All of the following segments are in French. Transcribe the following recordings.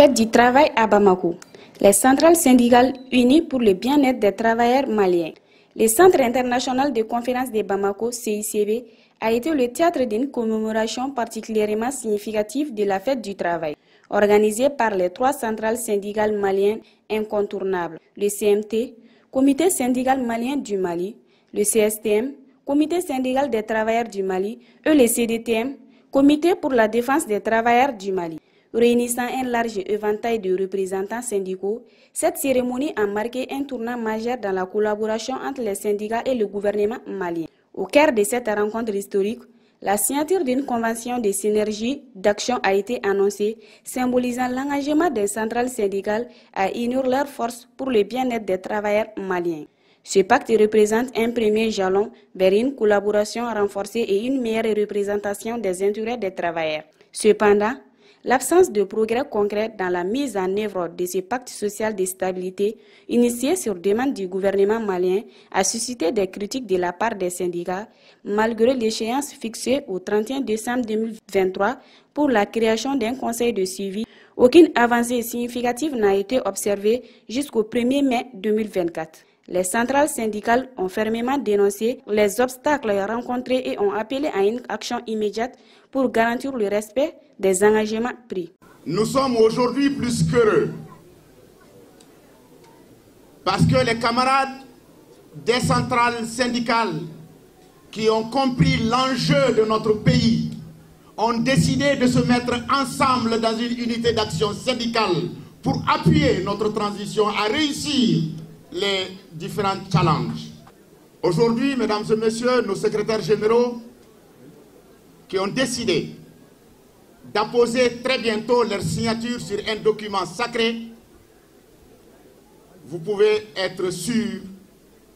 Fête du travail à Bamako. Les centrales syndicales unies pour le bien-être des travailleurs maliens. Le Centre international de conférence de Bamako, CICB, a été le théâtre d'une commémoration particulièrement significative de la fête du travail, organisée par les 3 centrales syndicales maliennes incontournables, le CMT, Comité syndical malien du Mali, le CSTM, Comité syndical des travailleurs du Mali, et le CDTM, Comité pour la défense des travailleurs du Mali. Réunissant un large éventail de représentants syndicaux, cette cérémonie a marqué un tournant majeur dans la collaboration entre les syndicats et le gouvernement malien. Au cœur de cette rencontre historique, la signature d'une convention de synergie d'action a été annoncée, symbolisant l'engagement des centrales syndicales à unir leurs forces pour le bien-être des travailleurs maliens. Ce pacte représente un premier jalon vers une collaboration renforcée et une meilleure représentation des intérêts des travailleurs. Cependant, l'absence de progrès concret dans la mise en œuvre de ce pacte social de stabilité, initié sur demande du gouvernement malien, a suscité des critiques de la part des syndicats, malgré l'échéance fixée au 31 décembre 2023 pour la création d'un conseil de suivi. Aucune avancée significative n'a été observée jusqu'au 1er mai 2024. Les centrales syndicales ont fermement dénoncé les obstacles rencontrés et ont appelé à une action immédiate pour garantir le respect des engagements pris. Nous sommes aujourd'hui plus qu'heureux parce que les camarades des centrales syndicales qui ont compris l'enjeu de notre pays ont décidé de se mettre ensemble dans une unité d'action syndicale pour appuyer notre transition à réussir les différents challenges. Aujourd'hui, mesdames et messieurs, nos secrétaires généraux qui ont décidé d'apposer très bientôt leur signature sur un document sacré, vous pouvez être sûrs,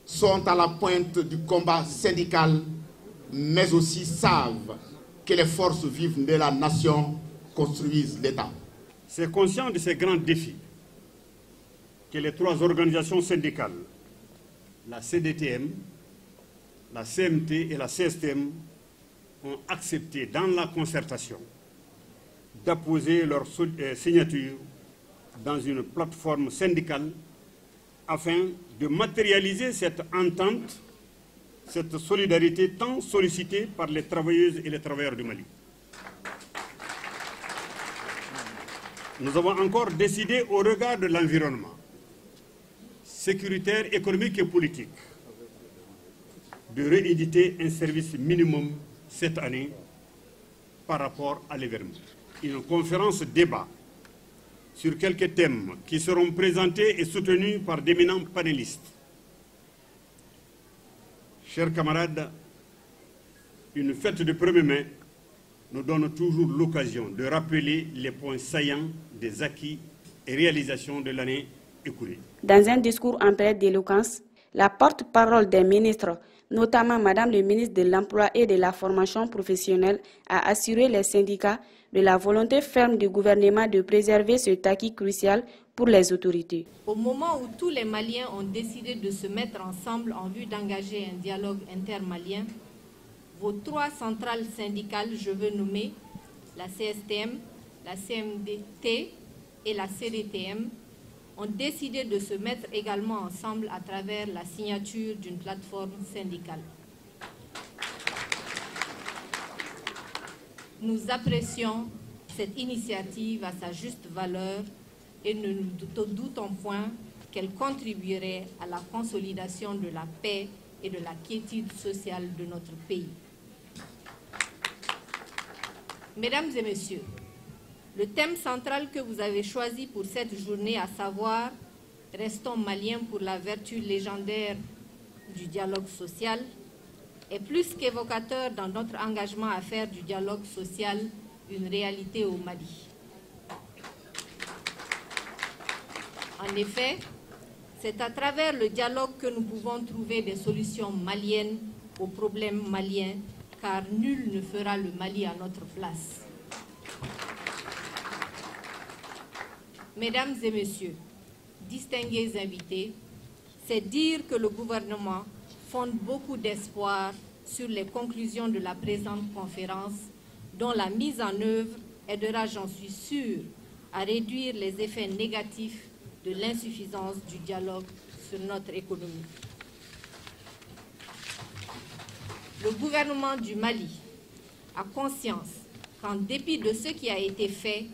sont à la pointe du combat syndical, mais aussi savent que les forces vives de la nation construisent l'État. C'est conscient de ces grands défis que les 3 organisations syndicales, la CDTM, la CMT et la CSTM, ont accepté dans la concertation d'apposer leur signature dans une plateforme syndicale afin de matérialiser cette entente, cette solidarité tant sollicitée par les travailleuses et les travailleurs du Mali. Nous avons encore décidé au regard de l'environnement sécuritaire, économique et politique de rééditer un service minimum cette année par rapport à l'événement. Une conférence débat sur quelques thèmes qui seront présentés et soutenus par d'éminents panélistes. Chers camarades, une fête de 1er mai nous donne toujours l'occasion de rappeler les points saillants des acquis et réalisations de l'année écoulée. Dans un discours empreint d'éloquence, la porte-parole des ministres, notamment Madame le ministre de l'Emploi et de la Formation professionnelle, a assuré les syndicats de la volonté ferme du gouvernement de préserver ce acquis crucial pour les autorités. Au moment où tous les Maliens ont décidé de se mettre ensemble en vue d'engager un dialogue intermalien, vos 3 centrales syndicales, je veux nommer la CSTM, la CMDT et la CDTM, ont décidé de se mettre également ensemble à travers la signature d'une plateforme syndicale. Nous apprécions cette initiative à sa juste valeur et ne nous doutons point qu'elle contribuerait à la consolidation de la paix et de la quiétude sociale de notre pays. Mesdames et messieurs, le thème central que vous avez choisi pour cette journée, à savoir « Restons maliens pour la vertu légendaire du dialogue social », est plus qu'évocateur dans notre engagement à faire du dialogue social une réalité au Mali. En effet, c'est à travers le dialogue que nous pouvons trouver des solutions maliennes aux problèmes maliens, car nul ne fera le Mali à notre place. Mesdames et messieurs, distingués invités, c'est dire que le gouvernement fonde beaucoup d'espoir sur les conclusions de la présente conférence, dont la mise en œuvre aidera, j'en suis sûre, à réduire les effets négatifs de l'insuffisance du dialogue sur notre économie. Le gouvernement du Mali a conscience qu'en dépit de ce qui a été fait,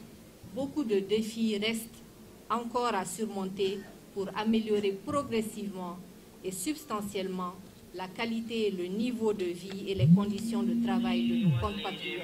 beaucoup de défis restent encore à surmonter pour améliorer progressivement et substantiellement la qualité et le niveau de vie et les conditions de travail de nos compatriotes.